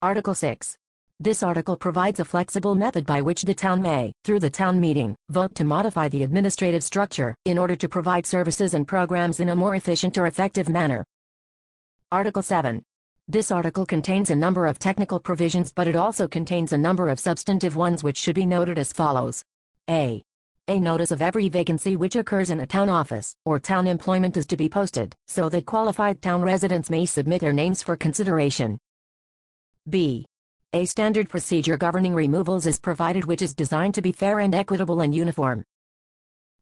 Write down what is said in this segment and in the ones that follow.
Article 6. This article provides a flexible method by which the town may, through the town meeting, vote to modify the administrative structure in order to provide services and programs in a more efficient or effective manner. Article 7. This article contains a number of technical provisions, but it also contains a number of substantive ones which should be noted as follows. A notice of every vacancy which occurs in a town office or town employment is to be posted, so that qualified town residents may submit their names for consideration. B. A standard procedure governing removals is provided which is designed to be fair and equitable and uniform.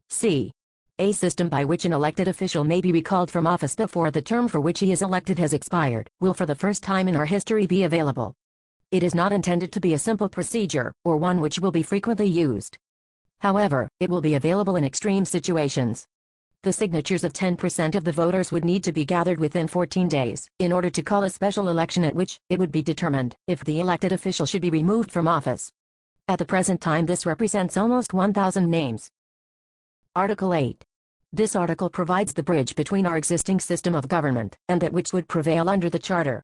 C. A system by which an elected official may be recalled from office before the term for which he is elected has expired will for the first time in our history be available. It is not intended to be a simple procedure, or one which will be frequently used. However, it will be available in extreme situations. The signatures of 10% of the voters would need to be gathered within 14 days, in order to call a special election at which it would be determined if the elected official should be removed from office. At the present time this represents almost 1,000 names. Article 8. This article provides the bridge between our existing system of government and that which would prevail under the Charter.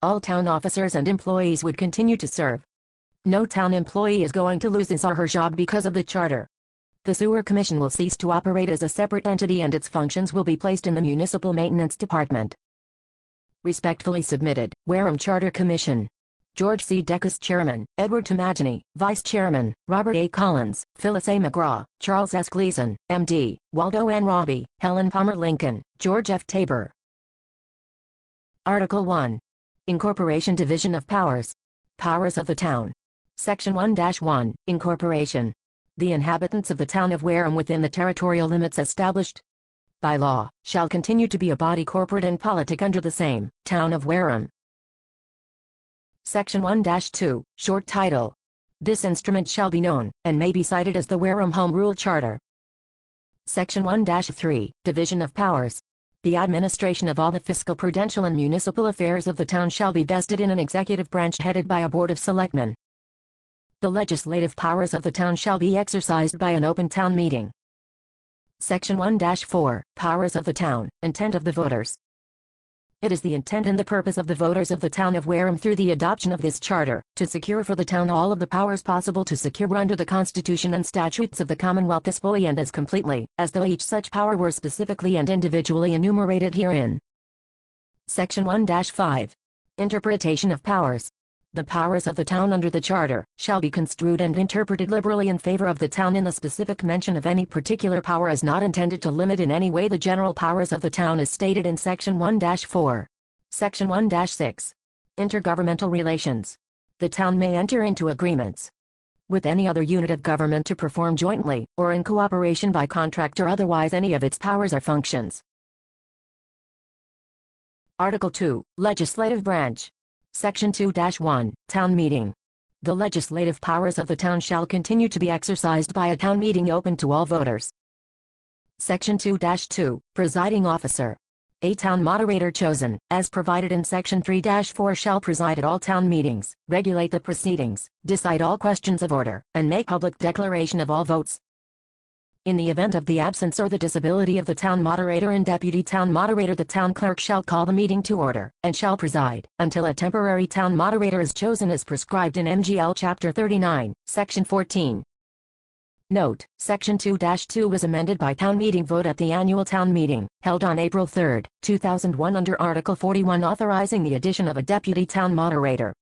All town officers and employees would continue to serve. No town employee is going to lose his or her job because of the Charter. The Sewer Commission will cease to operate as a separate entity and its functions will be placed in the Municipal Maintenance Department. Respectfully submitted, Wareham Charter Commission. George C. Decas Chairman, Edward Tomagini, Vice Chairman, Robert A. Collins, Phyllis A. McGraw, Charles S. Gleason, M.D., Waldo N. Robbie, Helen Palmer Lincoln, George F. Tabor. Article 1. Incorporation Division of Powers. Powers of the Town. Section 1-1, Incorporation. The inhabitants of the town of Wareham within the territorial limits established by law shall continue to be a body corporate and politic under the same Town of Wareham. Section 1-2, Short Title. This instrument shall be known, and may be cited as the Wareham Home Rule Charter. Section 1-3, Division of Powers. The administration of all the fiscal, prudential and municipal affairs of the town shall be vested in an executive branch headed by a board of selectmen. The legislative powers of the town shall be exercised by an open town meeting. Section 1-4, Powers of the Town, Intent of the Voters. It is the intent and the purpose of the voters of the town of Wareham through the adoption of this charter, to secure for the town all of the powers possible to secure under the Constitution and statutes of the Commonwealth as fully and as completely, as though each such power were specifically and individually enumerated herein. Section 1-5. Interpretation of Powers. The powers of the town under the Charter shall be construed and interpreted liberally in favor of the town, in the specific mention of any particular power is not intended to limit in any way the general powers of the town as stated in Section 1-4. Section 1-6. Intergovernmental Relations. The town may enter into agreements with any other unit of government to perform jointly, or in cooperation by contract or otherwise any of its powers or functions. Article 2, Legislative Branch. Section 2-1, Town Meeting. The legislative powers of the town shall continue to be exercised by a town meeting open to all voters. Section 2-2, Presiding Officer. A town moderator chosen, as provided in Section 3-4 shall preside at all town meetings, regulate the proceedings, decide all questions of order, and make public declaration of all votes. In the event of the absence or the disability of the town moderator and deputy town moderator, the town clerk shall call the meeting to order, and shall preside, until a temporary town moderator is chosen as prescribed in MGL Chapter 39, Section 14. Note, Section 2-2 was amended by town meeting vote at the annual town meeting, held on April 3, 2001 under Article 41 authorizing the addition of a deputy town moderator.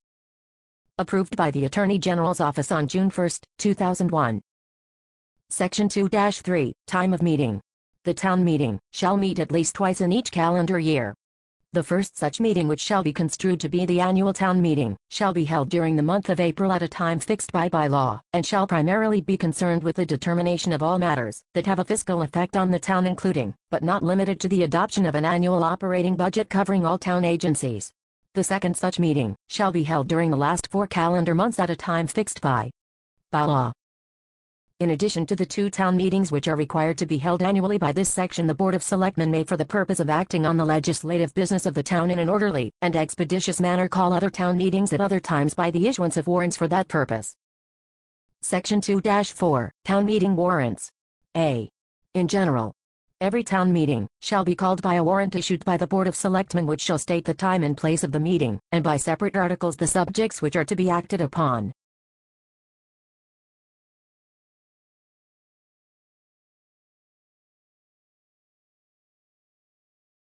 Approved by the Attorney General's Office on June 1, 2001. Section 2-3, Time of Meeting. The town meeting shall meet at least twice in each calendar year. The first such meeting, which shall be construed to be the annual town meeting, shall be held during the month of April at a time fixed by law, and shall primarily be concerned with the determination of all matters that have a fiscal effect on the town, including, but not limited to, the adoption of an annual operating budget covering all town agencies. The second such meeting shall be held during the last 4 calendar months at a time fixed by law. In addition to the 2 town meetings which are required to be held annually by this section, the Board of Selectmen may, for the purpose of acting on the legislative business of the town in an orderly and expeditious manner, call other town meetings at other times by the issuance of warrants for that purpose. Section 2-4, Town Meeting Warrants. A. In general. Every town meeting shall be called by a warrant issued by the Board of Selectmen, which shall state the time and place of the meeting, and by separate articles the subjects which are to be acted upon.